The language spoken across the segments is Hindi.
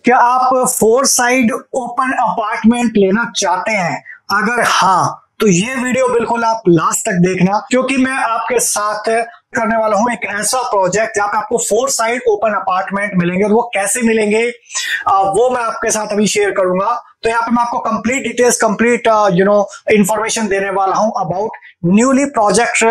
क्या आप 4 साइड ओपन अपार्टमेंट लेना चाहते हैं? अगर हाँ तो ये वीडियो बिल्कुल आप लास्ट तक देखना, क्योंकि मैं आपके साथ करने वाला हूं एक ऐसा प्रोजेक्ट जहां पे आपको 4 साइड ओपन अपार्टमेंट मिलेंगे। और वो कैसे मिलेंगे वो मैं आपके साथ अभी शेयर करूंगा। तो यहाँ पे मैं आपको कंप्लीट डिटेल्स, कंप्लीट इंफॉर्मेशन देने वाला हूं about newly project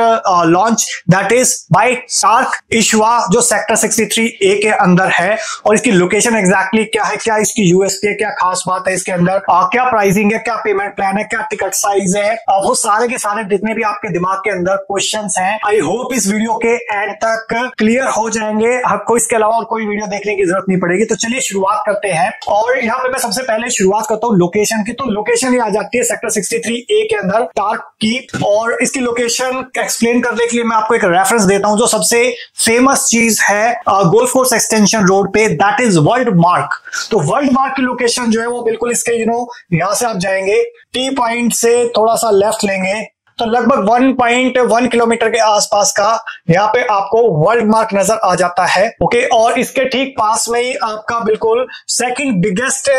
launch that is by Tarc Ishva, जो सेक्टर 63A के अंदर है। और इसकी लोकेशन एग्जैक्टली क्या है, क्या इसकी यूएसपी है, क्या खास बात है इसके अंदर, क्या प्राइसिंग है, क्या पेमेंट प्लान है, क्या टिकट साइज है, वो सारे के सारे जितने भी आपके दिमाग के अंदर क्वेश्चंस हैं, आई होप इस वीडियो के एंड तक क्लियर हो जाएंगे। आपको इसके अलावा और कोई वीडियो देखने की जरूरत नहीं पड़ेगी। तो चलिए शुरुआत करते हैं। और यहाँ पे मैं सबसे पहले शुरुआत करता हूँ लोकेशन की। तो लोकेशन ये आ जाती है सेक्टर 63A के अंदर टार्क की। और इसकी लोकेशन एक्सप्लेन करने के लिए मैं आपको एक रेफरेंस देता हूं। जो सबसे फेमस चीज है गोल्फ कोर्स एक्सटेंशन रोड पे, दैट इज वर्ल्ड मार्क। तो वर्ल्ड मार्क की लोकेशन जो है वो बिल्कुल इसके यहां से आप जाएंगे, टी पॉइंट से थोड़ा सा लेफ्ट लेंगे तो लगभग 1.1 किलोमीटर के आसपास का यहाँ पे आपको वर्ल्ड मार्क नजर आ जाता है। ओके, और इसके ठीक पास में ही आपका बिल्कुल सेकंड बिगेस्ट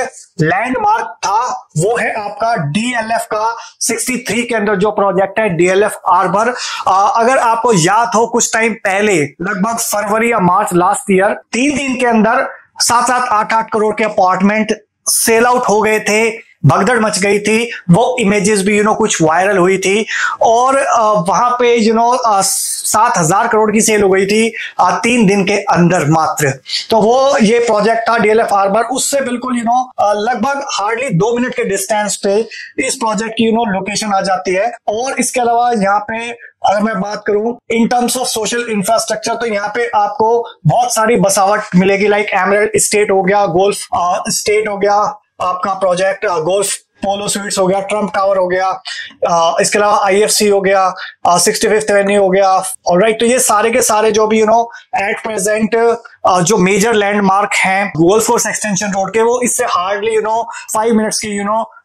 लैंडमार्क था, वो है आपका डीएलएफ का 63 के अंदर जो प्रोजेक्ट है डीएलएफ आर्बर। अगर आपको याद हो कुछ टाइम पहले, लगभग फरवरी या मार्च लास्ट ईयर, 3 दिन के अंदर 7-7, 8-8 करोड़ के अपार्टमेंट सेल आउट हो गए थे, भगदड़ मच गई थी। वो इमेजेस भी कुछ वायरल हुई थी। और वहां पे 7,000 करोड़ की सेल हो गई थी 3 दिन के अंदर मात्र। तो वो ये प्रोजेक्ट था डीएलएफ आर्बर। उससे बिल्कुल लगभग हार्डली 2 मिनट के डिस्टेंस पे इस प्रोजेक्ट की लोकेशन आ जाती है। और इसके अलावा यहाँ पे अगर मैं बात करूं इन टर्म्स ऑफ सोशल इंफ्रास्ट्रक्चर, तो यहाँ पे आपको बहुत सारी बसावट मिलेगी। लाइक एमरेल्ड स्टेट हो गया, गोल्फ स्टेट हो गया, आपका प्रोजेक्ट गोल्फ पोलो स्वीट्स हो गया, ट्रम्प टावर हो गया, इसके अलावा आईएफसी हो गया, 65th एवेन्यू हो गया। ऑलराइट, तो ये सारे के सारे जो भी एट प्रेजेंट जो मेजर लैंडमार्क हैं गोल्फ कोर्स एक्सटेंशन रोड के, वो इससे हार्डली 5 मिनट्स की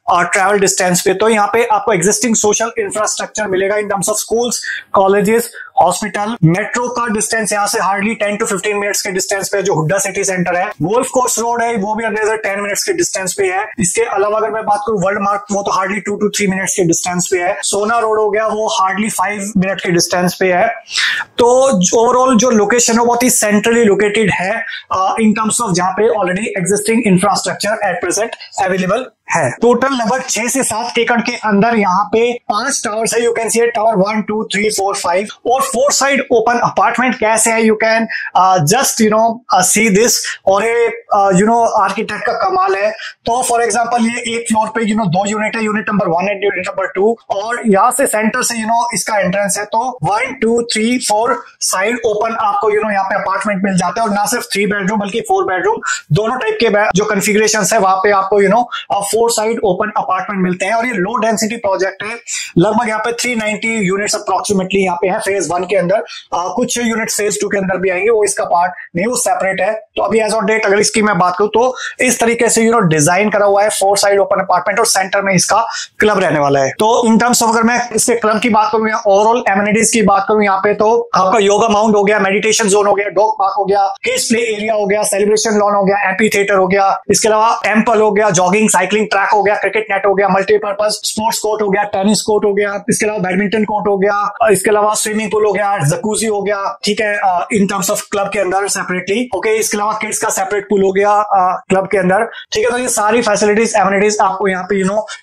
ट्रैवल डिस्टेंस पे। तो यहाँ पे आपको एग्जिस्टिंग सोशल इंफ्रास्ट्रक्चर मिलेगा इन terms of schools, colleges, hospital. Metro का डिस्टेंस यहाँ से हार्डली 10 to 15 मिनट्स के डिस्टेंस पे जो हुड्डा सिटी सेंटर है। गोल्फ कोर्स रोड है वो भी अंदर 10 मिनट्स के डिस्टेंस पे है। इसके अलावा अगर मैं बात करूं वर्ल्ड मार्क, वो तो हार्डली 2 to 3 मिनट्स के डिस्टेंस पे है। सोना रोड हो गया, वो हार्डली 5 मिनट के डिस्टेंस पे है। तो ओवरऑल जो लोकेशन है बहुत ही सेंट्रली लोकेटेड है इन टर्म्स ऑफ जहां पे already existing infrastructure at present available है। टोटल लगभग 6 से 7 एकड़ के अंदर यहाँ पे 5 टावर्स है। यू कैन सी टावर 1, 2, 3, 4, 5 और 4 साइड ओपन अपार्टमेंट कैसे है, you can just see this. और ये आर्किटेक्ट का कमाल है। तो फॉर एग्जांपल ये एक फ्लोर पे 2 यूनिट है, unit number 1 and unit number 2। और यहाँ से सेंटर से इसका एंट्रेंस है। तो 1, 2, 3, 4 साइड ओपन आपको यहाँ पे अपार्टमेंट मिल जाता है। और ना सिर्फ 3 बेडरूम बल्कि 4 बेडरूम, दोनों टाइप के जो कॉन्फ़िगरेशन है वहां पे आपको 4 साइड ओपन अपार्टमेंट मिलते हैं। और ये लो डेंसिटी प्रोजेक्ट है। लगभग यहाँ पे 390 यूनिट्स अप्रोक्सीमेटली यहाँ पे है फेज 1 के अंदर। कुछ यूनिट फेज 2 के अंदर भी आएंगे, वो इसका पार्ट नहीं, वो सेपरेट है। तो अभी एज ऑन डेट अगर इसकी मैं बात करूं तो इस तरीके से डिजाइन करा हुआ है 4 साइड ओपन अपार्टमेंट। और सेंटर में इसका क्लब रहने वाला है। तो इन टर्म्स ऑफ अगर मैं इसके क्लब की बात करूं या ओवरऑल एमिनिटीज की बात करूं यहाँ पे, तो आपका योगा माउंट हो गया, मेडिटेशन जोन हो गया, डॉग पार्क हो गया, किड्स प्ले एरिया हो गया, सेलिब्रेशन लॉन हो गया, एम्पी थिएटर हो गया, इसके अलावा टेम्पल हो गया, जॉगिंग साइकिलिंग ट्रैक हो गया, क्रिकेट नेट हो गया, मल्टीपर्पज स्पोर्ट्स कोर्ट हो गया, टेनिस कोर्ट हो गया, इसके अलावा बैडमिंटन कोर्ट हो गया, इसके अलावा स्विमिंग पूल हो गया, जकूजी हो गया। ठीक है, इन टर्म्स ऑफ क्लब के अंदर सेपरेटली। ओके, इसके अलावा किड्स का सेपरेट पूल हो गया क्लब के अंदर। ठीक है, तो ये सारी फैसिलिटीज एमिनिटीज आपको यहाँ पे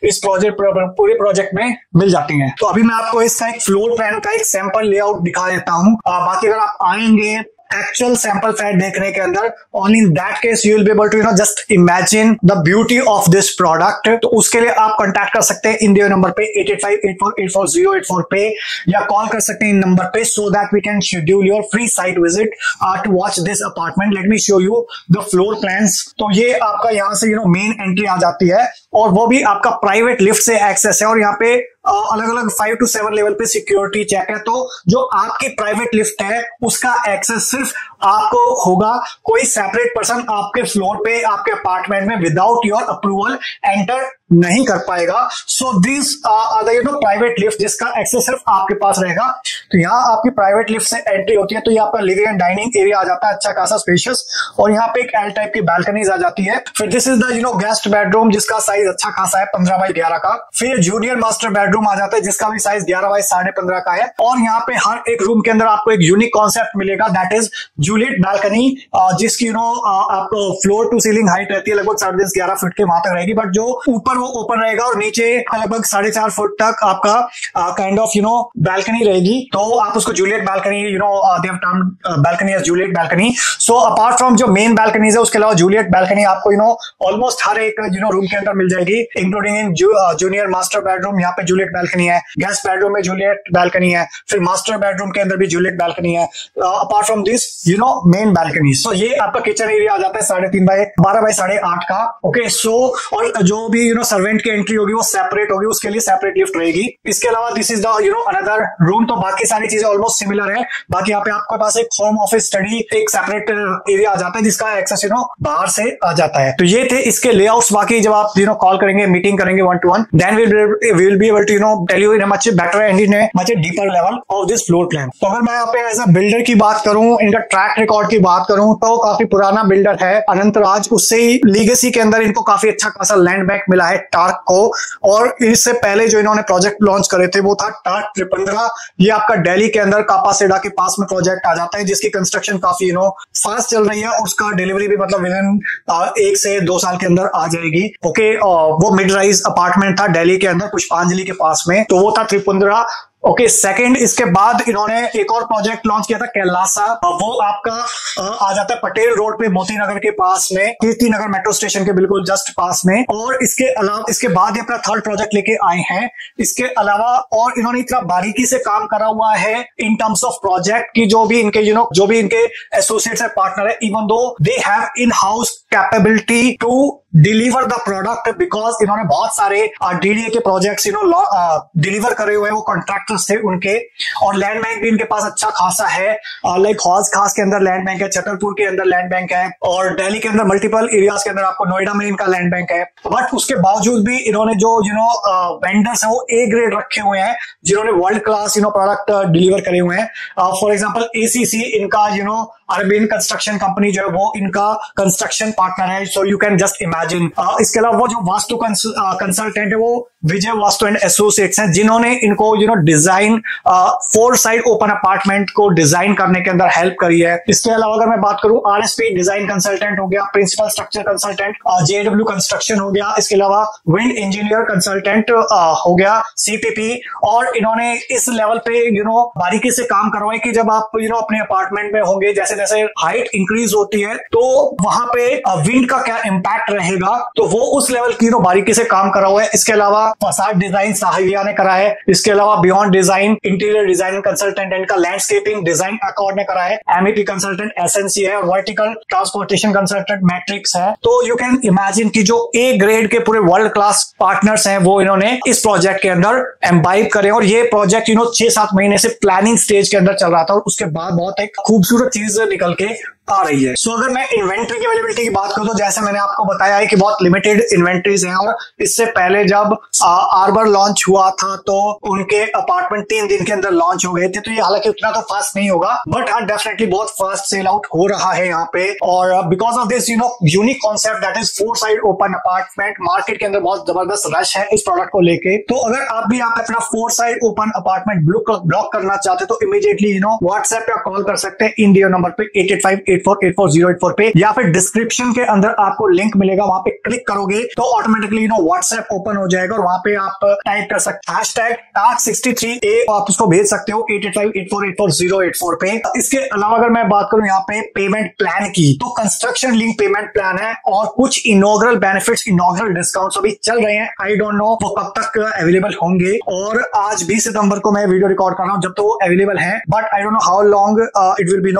इस पूरे प्रोजेक्ट में मिल जाती हैं। तो अभी मैं आपको इसका एक फ्लोर प्लान का एक सैंपल लेआउट दिखा देता हूँ। बाकी अगर आप आएंगे एक्चुअल सैंपल फ्लैट देखने के अंदर, only in that case you will be able to just imagine the beauty of this product. तो उसके लिए आप कांटेक्ट कर सकते हैं इन दिए नंबर पे 8858484084 पे, या कॉल कर सकते हैं इन नंबर पे, so that we can schedule your free site visit to watch this apartment. Let me show you the floor plans. तो ये आपका यहाँ से मेन एंट्री आ जाती है, और वो भी आपका प्राइवेट लिफ्ट से एक्सेस है। और यहाँ पे अलग अलग 5 to 7 लेवल पे सिक्योरिटी चेक है। तो जो आपकी प्राइवेट लिफ्ट है उसका एक्सेस सिर्फ आपको होगा। कोई सेपरेट पर्सन आपके फ्लोर पे, आपके अपार्टमेंट में विदाउट योर अप्रूवल एंटर नहीं कर पाएगा। So this are the private lift जिसका एक्सेस सिर्फ आपके पास रहेगा। तो यहाँ आपकी प्राइवेट लिफ्ट से एंट्री होती है, तो ये आपका लिविंग एंड डाइनिंग एरिया आ जाता है, अच्छा खासा स्पेशियस, और यहाँ पे एक एल टाइप की बालकनीज आ जाती है। फिर this is the guest bedroom जिसका साइज अच्छा खासा है 15x11 का। फिर जूनियर मास्टर बेडरूम आ जाता है जिसका भी साइज 11x15.5 का है। और यहाँ पे हर एक रूम के अंदर आपको एक यूनिक कॉन्सेप्ट मिलेगा, दैट इज जूलियट बालकनी, जिसकी आपको फ्लोर टू सीलिंग हाइट रहती है लगभग 11.5 फीट के वहां तक रहेगी, बट जो ऊपर वो ओपन रहेगा और नीचे लगभग 4.5 फुट तक आपका काइंड ऑफ बालकनी रहेगी। तो आप उसको Juliet balcony balcony Juliet balcony. So apart from जो मेन बालकनीज है उसके अलावा जूलियट बालकनी आपको ऑलमोस्ट हर एक रूम के अंदर मिल जाएगी, including in junior master bedroom. यहाँ पे जूलियट बालकनी है, गेस्ट बेडरूम में जूलियट बालकनी है, फिर मास्टर बेडरूम के अंदर भी जूलियट बालकनी है, apart from this main balcony. So ये आपका किचन एरिया आ जाता है 12x8 का। ओके, सो और जो भी सर्वेंट की एंट्री होगी वो सेपरेट होगी, उसके लिए सेपरेट लिफ्ट रहेगी। इसके अलावा this is the another room. तो बाकी सारी चीजें ऑलमोस्ट सिमिलर है। बाकी यहाँ पे आपके पास एक होम ऑफिस स्टडी एक सेपरेट एरिया आ जाता है जिसका एक्सेस बाहर से आ जाता है। तो ये थे इसके लेआउट्स। बाकी जब आप कॉल करेंगे, मीटिंग करेंगे 1-to-1, then we will be able to tell you in much better and in much deeper level of this floor plan. तो अगर मैं यहाँ पे एज अ बिल्डर की बात करूं, इनका ट्रैक रिकॉर्ड की बात करूं, तो काफी पुराना बिल्डर है अनंतराज। उससे ही लीगेसी के अंदर इनको काफी अच्छा खासा लैंड बैंक मिला है टार्क को। और इससे पहले जो इन्होंने प्रोजेक्ट लॉन्च करे थे वो था टार्क 15. ये आपका दिल्ली के अंदर कापासेडा के पास में प्रोजेक्ट आ जाता है, जिसकी कंस्ट्रक्शन काफी फास्ट चल रही है। उसका डिलीवरी भी मतलब विद इन 1 से 2 साल के अंदर आ जाएगी। ओके, वो मिड राइज अपार्टमेंट था दिल्ली के अंदर पुष्पांजलि के पास में, तो वो था 15. ओके, सेकंड इसके बाद इन्होंने एक और प्रोजेक्ट लॉन्च किया था कैलासा। वो आपका आ जाता है पटेल रोड पे मोती नगर के पास में, कीर्ति नगर मेट्रो स्टेशन के बिल्कुल जस्ट पास में। और इसके अलावा इसके बाद ये अपना थर्ड प्रोजेक्ट लेके आए हैं। इसके अलावा और इन्होंने इतना बारीकी से काम करा हुआ है इन टर्म्स ऑफ प्रोजेक्ट की जो भी इनके जो भी इनके एसोसिएट्स है, पार्टनर है, even though they have in house capability to deliver the product, because इन्होंने बहुत सारे डीडीए के प्रोजेक्ट्स डिलीवर करे हुए हैं, वो कॉन्ट्रैक्टर्स थे उनके। और लैंड बैंक भी इनके पास अच्छा खासा है, लाइक हौज खास के अंदर लैंड बैंक है, छतरपुर के अंदर लैंड बैंक है, और दिल्ली के अंदर मल्टीपल एरियाज के अंदर आपको नोएडा में इनका लैंड बैंक है। बट उसके बावजूद भी इन्होंने जो वेंडर्स है वो ए ग्रेड रखे हुए हैं, जिन्होंने वर्ल्ड क्लास प्रोडक्ट डिलीवर करे हुए हैं। फॉर एग्जाम्पल एसीसी इनका अरबिन कंस्ट्रक्शन कंपनी जो है वो इनका कंस्ट्रक्शन पार्टनर है। So you can just imagine. इसके अलावा वो जो वास्तु कंसल्टेंट है वो विजय वास्तु एंड एसोसिएट्स हैं, जिन्होंने इनको डिजाइन 4 साइड ओपन अपार्टमेंट को डिजाइन करने के अंदर हेल्प करी है। इसके अलावा अगर मैं बात करूं, आरएसपी डिजाइन कंसल्टेंट हो गया, principal structure consultant JW construction हो गया, इसके अलावा विंड इंजीनियर कंसल्टेंट हो गया सीपीपी। और इन्होंने इस लेवल पे बारीकी से काम करवाए कि जब आप अपने अपार्टमेंट में होंगे, जैसे जैसे हाइट इंक्रीज होती है तो वहां पे विंड का क्या इंपैक्ट रहेगा, तो वो उस लेवल की बारीकी से काम करा हुआ है। इसके अलावा फसाड डिजाइन साहिलिया ने करा है। इसके अलावा beyond design interior design consultant इनका लैंडस्केपिंग डिजाइन अकॉर्ड ने करा है। एमईपी कंसल्टेंट एसएनसी है, और वर्टिकल ट्रांसपोर्टेशन कंसल्टेंट मैट्रिक्स है। तो यू कैन इमेजिन कि जो ए ग्रेड के पूरे वर्ल्ड क्लास पार्टनर्स हैं वो इन्होंने इस प्रोजेक्ट के अंदर एम्बाइब करे। और ये प्रोजेक्ट 6-7 महीने से प्लानिंग स्टेज के अंदर चल रहा था, और उसके बाद बहुत एक खूबसूरत चीज निकल के आ रही है। सो अगर मैं इन्वेंट्री की अवेलेबिलिटी की बात करूं, तो जैसे मैंने आपको बताया है कि बहुत लिमिटेड इन्वेंट्रीज हैं। और इससे पहले जब आर्बर लॉन्च हुआ था तो उनके अपार्टमेंट 3 दिन के अंदर लॉन्च हो गए थे। तो ये हालांकि उतना तो फास्ट नहीं होगा, बट हाँ डेफिनेटली बहुत फास्ट सेल आउट हो रहा है यहाँ पे। और because of this unique concept that is 4 side open apartment, market के अंदर बहुत जबरदस्त रश है इस प्रोडक्ट को लेके। तो अगर आप भी अपना 4 साइड ओपन अपार्टमेंट ब्लॉक करना चाहते तो इमीडिएटली व्हाट्सएप पे कॉल कर सकते हैं इन दियर नंबर पे 8858484084 पे, या फिर डिस्क्रिप्शन के अंदर आपको लिंक मिलेगा, वहां पे क्लिक करोगे तो ऑटोमेटिकली व्हाट्सएप ओपन हो जाएगा। और वहां पे आप टाइप कर सकते हैं #task63a, आप उसको भेज सकते हो 8858484084 पे। इसके अलावा अगर मैं बात करूं यहाँ पे पेमेंट प्लान की, तो कंस्ट्रक्शन लिंक पेमेंट प्लान है, और कुछ इनॉग्रल बेनिफिट्स, इनॉग्रल डिस्काउंट्स अभी चल रहे हैं। आई डोंट नो वो कब तक अवेलेबल होंगे। और आज 20 सितंबर को मैं वीडियो रिकॉर्ड कर रहा हूं, जब तो वो अवेलेबल है, but I don't know how long it will be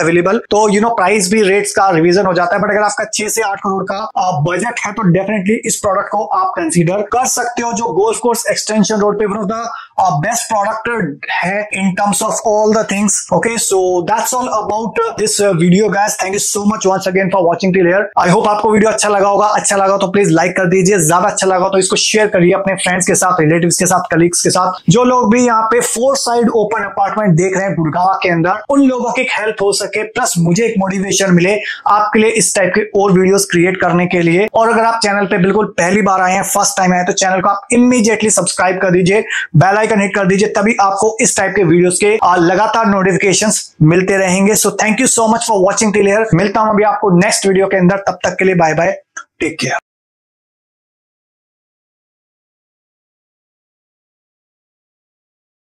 available. तो प्राइस भी रेट्स का रिवीजन हो जाता है। बट अगर आपका 6 से 8 करोड़ का बजट है तो डेफिनेटली इस प्रोडक्ट को आप कंसीडर कर सकते हो, जो गोल्फ कोर्स एक्सटेंशन रोड पे one of the best product है in terms of all the things. Okay, so that's all about this video guys. Thank you so much once again for watching till here. I hope आपको वीडियो अच्छा लगा होगा। अच्छा लगा तो प्लीज लाइक कर दीजिए, ज्यादा अच्छा लगा तो इसको शेयर करिए अपने फ्रेंड्स के साथ, रिलेटिव्स के साथ, कलीग्स के साथ। जो लोग भी यहाँ पे 4 साइड ओपन अपार्टमेंट देख रहे हैं गुड़गांव के अंदर, उन लोगों की हेल्प हो सके, प्लस मुझे एक मोटिवेशन मिले आपके लिए इस टाइप के और वीडियोस क्रिएट करने के लिए। और अगर आप चैनल पे बिल्कुल पहली बार आए हैं, फर्स्ट टाइम आए, तो चैनल को आप इमीडिएटली सब्सक्राइब कर दीजिए, बेल आइकन हिट कर दीजिए, तभी आपको इस टाइप के वीडियोस के लगातार नोटिफिकेशंस मिलते रहेंगे। So thank you so much for watching till here. मिलता हूं अभी आपको नेक्स्ट वीडियो के अंदर, तब तक के लिए बाय बाय, टेक केयर।